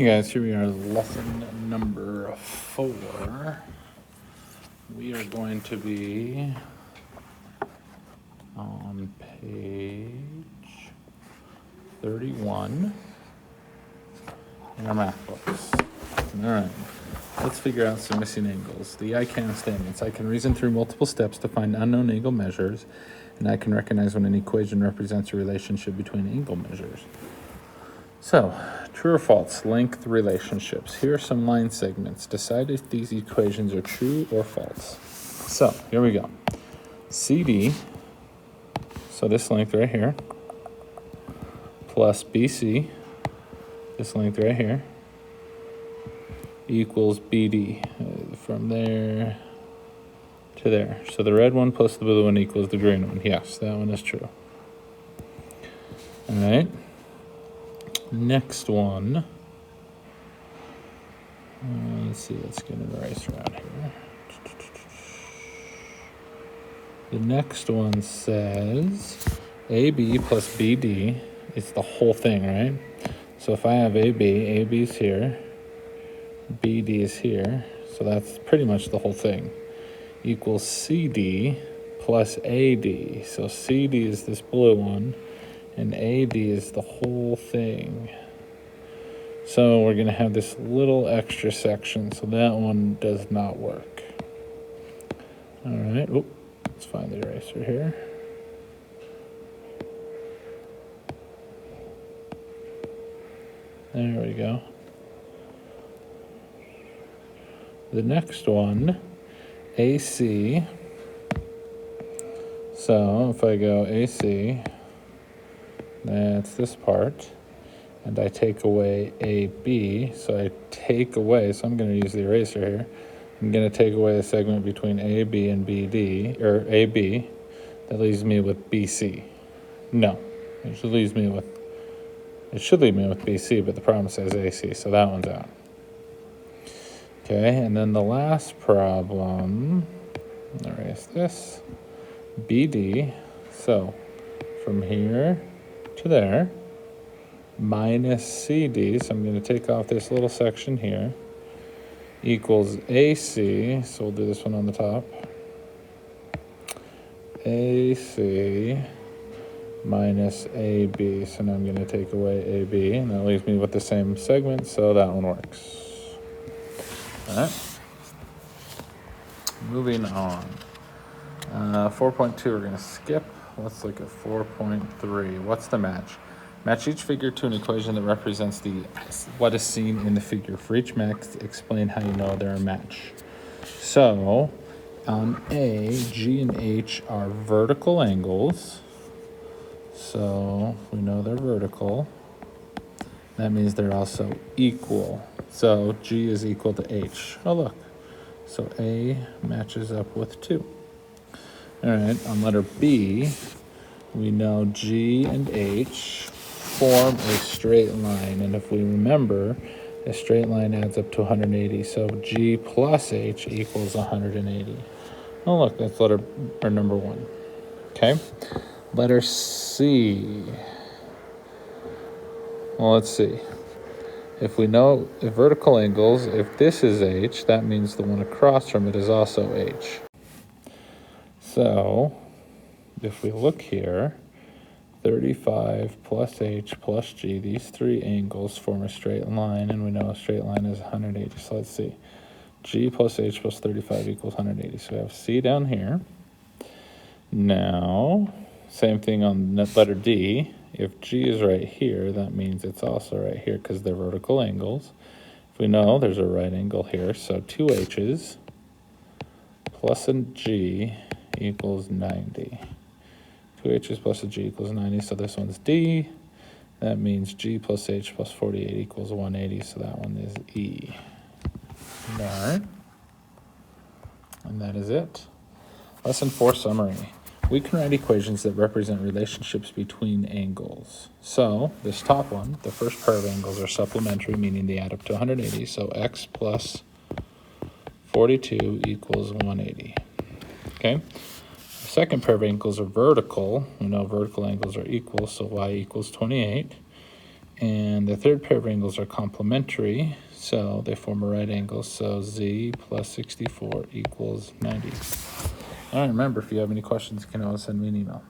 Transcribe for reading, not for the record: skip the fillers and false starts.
Hey guys, here we are, lesson number 4. We are going to be on page 31 in our math books. All right, let's figure out some missing angles. The I can statements. I can reason through multiple steps to find unknown angle measures, and I can recognize when an equation represents a relationship between angle measures. So, true or false, length relationships. Here are some line segments. Decide if these equations are true or false. So, here we go. CD, so this length right here, plus BC, this length right here, equals BD. From there to there. So the red one plus the blue one equals the green one. Yes, that one is true. All right. Next one. Let's see, let's get an eraser out here. The next one says AB plus BD is the whole thing, right? So if I have AB, AB is here, BD is here, so that's pretty much the whole thing, equals CD plus AD. So CD is this blue one, and AD is the whole thing. So we're going to have this little extra section, so that one does not work. All right, let's find the eraser here. There we go. The next one, AC. So if I go AC, that's this part, and I take away AB, so I take away, so I'm going to use the eraser here, I'm going to take away the segment between AB and BD, or AB, that leaves me with BC. No, it should leave me with BC, but the problem says AC, so that one's out. Okay, and then the last problem, erase this, BD, so from here to there, minus CD, so I'm going to take off this little section here, equals AC, so we'll do this one on the top, AC minus AB, so now I'm going to take away AB, and that leaves me with the same segment, so that one works. All right, moving on. 4.2 we're going to skip. Let's look at 4.3. What's the match? Match each figure to an equation that represents what is seen in the figure. For each match, explain how you know they're a match. So, on A, G and H are vertical angles. So, we know they're vertical. That means they're also equal. So, G is equal to H. Oh, look. So, A matches up with 2. All right, on letter B, we know G and H form a straight line, and if we remember, a straight line adds up to 180, so G plus H equals 180. Oh, look, that's number 1. Okay, letter C. Well, let's see. If we know if vertical angles, if this is H, that means the one across from it is also H. So, if we look here, 35 plus H plus G, these 3 angles form a straight line, and we know a straight line is 180. So let's see. G plus H plus 35 equals 180. So we have C down here. Now, same thing on letter D. If G is right here, that means it's also right here because they're vertical angles. If we know there's a right angle here, so 2 H's plus a G equals 90. 2 H's plus a G equals 90, so this one's D. That means G plus H plus 48 equals 180, so that one is E. All right. And that is it. Lesson 4 summary. We can write equations that represent relationships between angles. So this top one, the first pair of angles are supplementary, meaning they add up to 180. So x plus 42 equals 180. Okay. The second pair of angles are vertical. We know vertical angles are equal, so y equals 28. And the third pair of angles are complementary, so they form a right angle. So z plus 64 equals 90. All right, remember, if you have any questions, you can always send me an email.